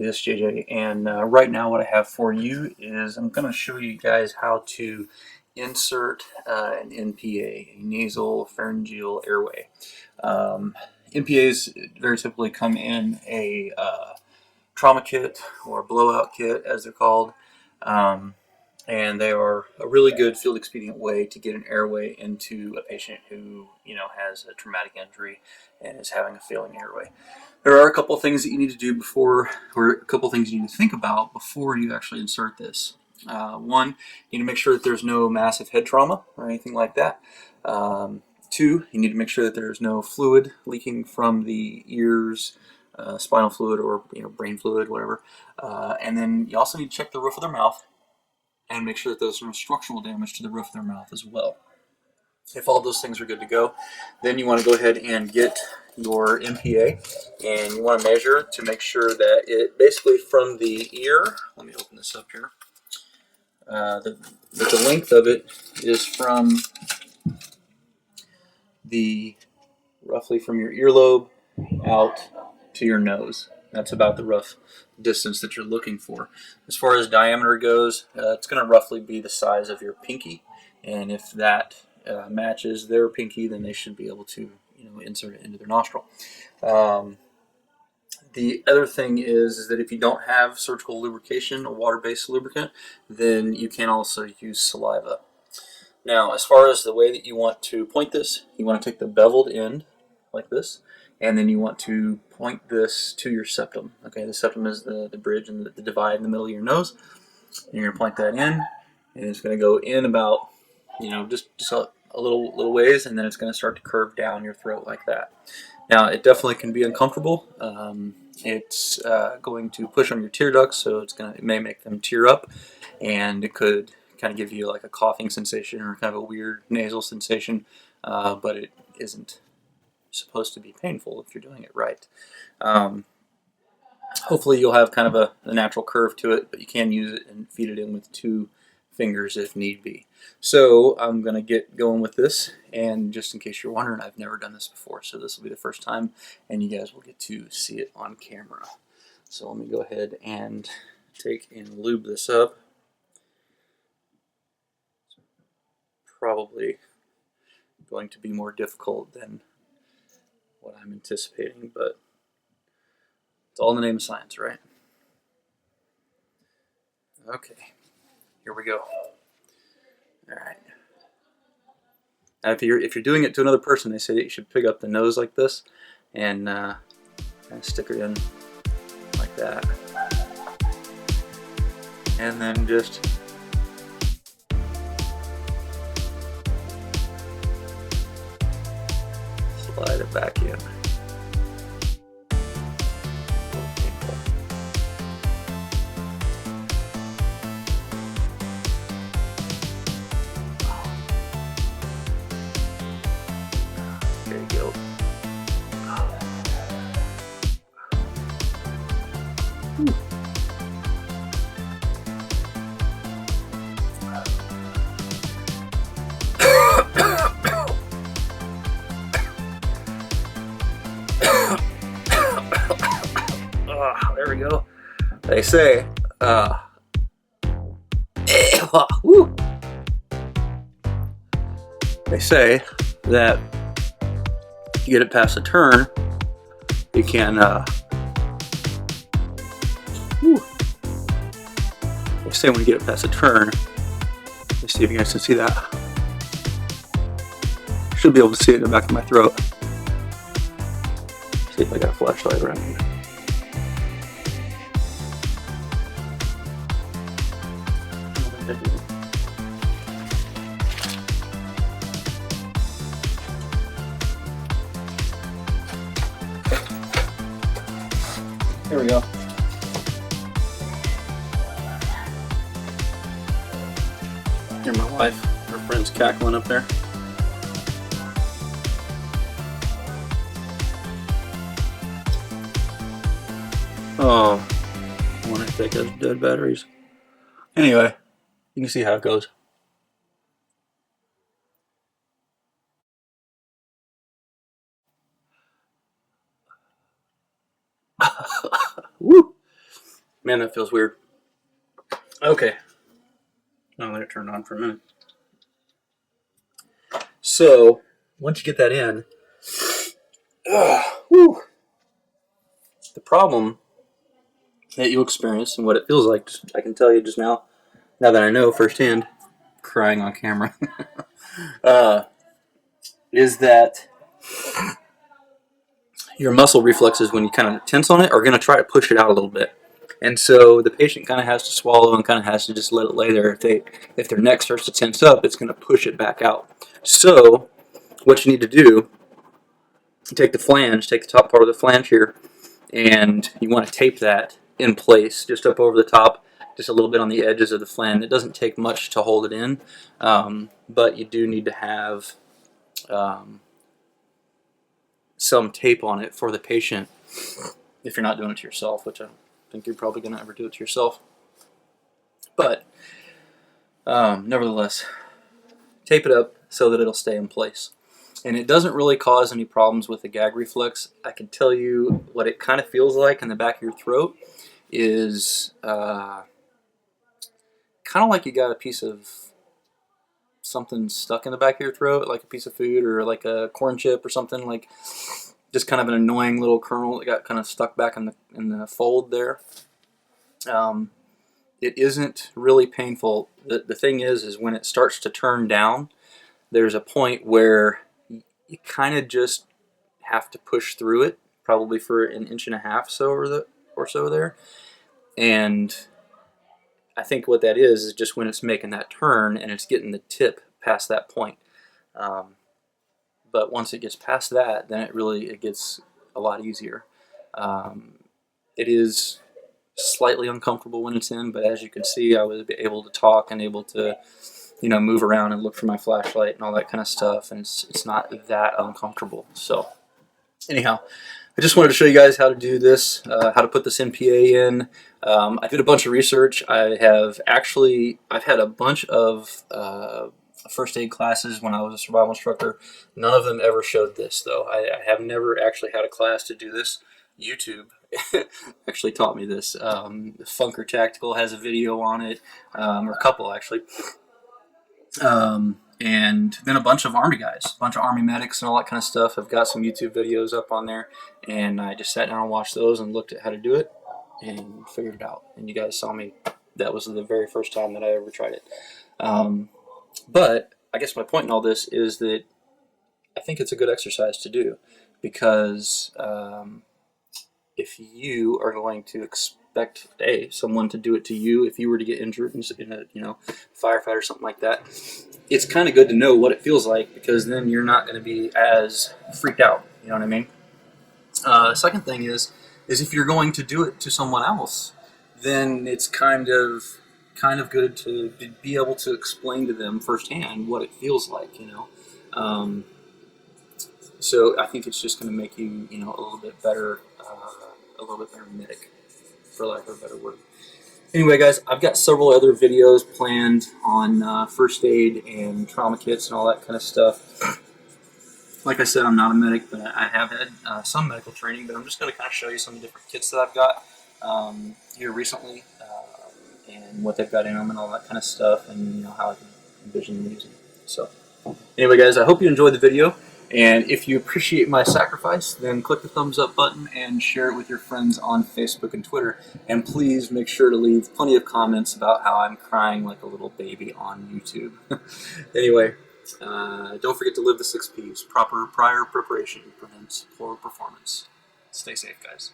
this is JJ, and right now what I have for you is I'm going to show you guys how to insert an NPA, a nasal pharyngeal airway. NPAs very typically come in a trauma kit or blowout kit, as they're called, and they are a really good field expedient way to get an airway into a patient who has a traumatic injury and is having a failing airway. There are a couple of things that you need to do before, or a couple of things you need to think about before you actually insert this. One, you need to make sure that there's no massive head trauma or anything like that. Two, you need to make sure that there's no fluid leaking from the ears, spinal fluid, or brain fluid, whatever. And then you also need to check the roof of their mouth and make sure that there's no structural damage to the roof of their mouth as well. If all those things are good to go, then you want to go ahead and get your NPA, and you want to measure to make sure that it basically from the ear, let me open this up here, that the length of it is from roughly from your earlobe out to your nose. That's about the rough distance that you're looking for. As far as diameter goes, it's going to roughly be the size of your pinky, and if that matches their pinky, then they should be able to insert it into their nostril. The other thing is that if you don't have surgical lubrication, a water-based lubricant, then you can also use saliva. Now, as far as the way that you want to point this, you want to take the beveled end like this, and then you want to point this to your septum. Okay, the septum is the bridge and the divide in the middle of your nose, and you're going to point that in, and it's going to go in about just a little ways, and then it's going to start to curve down your throat like that. Now, it definitely can be uncomfortable. It's going to push on your tear ducts, so it may make them tear up, and it could kind of give you like a coughing sensation or kind of a weird nasal sensation, but it isn't supposed to be painful if you're doing it right. Hopefully you'll have kind of a natural curve to it, but you can use it and feed it in with 2 fingers if need be. So I'm going to get going with this, and just in case you're wondering, I've never done this before, so this will be the first time, and you guys will get to see it on camera. So let me go ahead and take and lube this up. Probably going to be more difficult than what I'm anticipating, but it's all in the name of science, right? Okay, here we go. All right. Now, if you're doing it to another person, they say that you should pick up the nose like this and kind of stick it in like that, and then just slide it back in. There you go. There we go. They say, they say that you get it past a turn, you can, they say when you get it past a turn, let's see if you guys can see that. Should be able to see it in the back of my throat. See if I got a flashlight around here. Here we go. Hear my wife, her friend's cackling up there. Oh, I want to take those dead batteries. Anyway, you can see how it goes. Woo! Man, that feels weird. Okay. I'll let it turn on for a minute. So, once you get that in, whew, the problem that you experience and what it feels like, I can tell you just now that I know firsthand, crying on camera, is that your muscle reflexes, when you kind of tense on it, are going to try to push it out a little bit. And so the patient kind of has to swallow and kind of has to just let it lay there. If their neck starts to tense up, it's going to push it back out. So what you need to do, take the flange, take the top part of the flange here, and you want to tape that in place, just up over the top, just a little bit on the edges of the flange. It doesn't take much to hold it in, but you do need to have some tape on it for the patient if you're not doing it to yourself, which I don't think you're probably going to ever do it to yourself. But nevertheless, tape it up so that it'll stay in place. And it doesn't really cause any problems with the gag reflex. I can tell you what it kind of feels like in the back of your throat is kind of like you got a piece of something stuck in the back of your throat, like a piece of food or like a corn chip or something, like just kind of an annoying little kernel that got kind of stuck back in the fold there. It isn't really painful. The thing is when it starts to turn down, there's a point where you kind of just have to push through it, probably for an inch and a half or so there. And I think what that is just when it's making that turn and it's getting the tip past that point. But once it gets past that, then it gets a lot easier. It is slightly uncomfortable when it's in, but as you can see, I was able to talk and able to, move around and look for my flashlight and all that kind of stuff, and it's not that uncomfortable. So anyhow, I just wanted to show you guys how to do this, how to put this NPA in. I did a bunch of research. I've had a bunch of first aid classes when I was a survival instructor. None of them ever showed this, though. I have never actually had a class to do this. YouTube actually taught me this. Funker Tactical has a video on it, or a couple actually. And then a bunch of Army guys, a bunch of Army medics and all that kind of stuff. I've got some YouTube videos up on there, and I just sat down and watched those and looked at how to do it and figured it out. And you guys saw me. That was the very first time that I ever tried it. But I guess my point in all this is that I think it's a good exercise to do, because if you are going to expect someone to do it to you, if you were to get injured in a firefight or something like that, it's kind of good to know what it feels like, because then you're not going to be as freaked out. You know what I mean? The second thing is if you're going to do it to someone else, then it's kind of good to be able to explain to them firsthand what it feels like. So I think it's just going to make you a little bit better medic, for lack of a better word. Anyway, guys, I've got several other videos planned on first aid and trauma kits and all that kind of stuff. Like I said, I'm not a medic, but I have had some medical training, but I'm just going to kind of show you some of the different kits that I've got here recently, and what they've got in them and all that kind of stuff, and how I can envision them using. So anyway, guys, I hope you enjoyed the video. And if you appreciate my sacrifice, then click the thumbs up button and share it with your friends on Facebook and Twitter. And please make sure to leave plenty of comments about how I'm crying like a little baby on YouTube. Anyway, don't forget to live the 6 Ps. Prior preparation prevents poor performance. Stay safe, guys.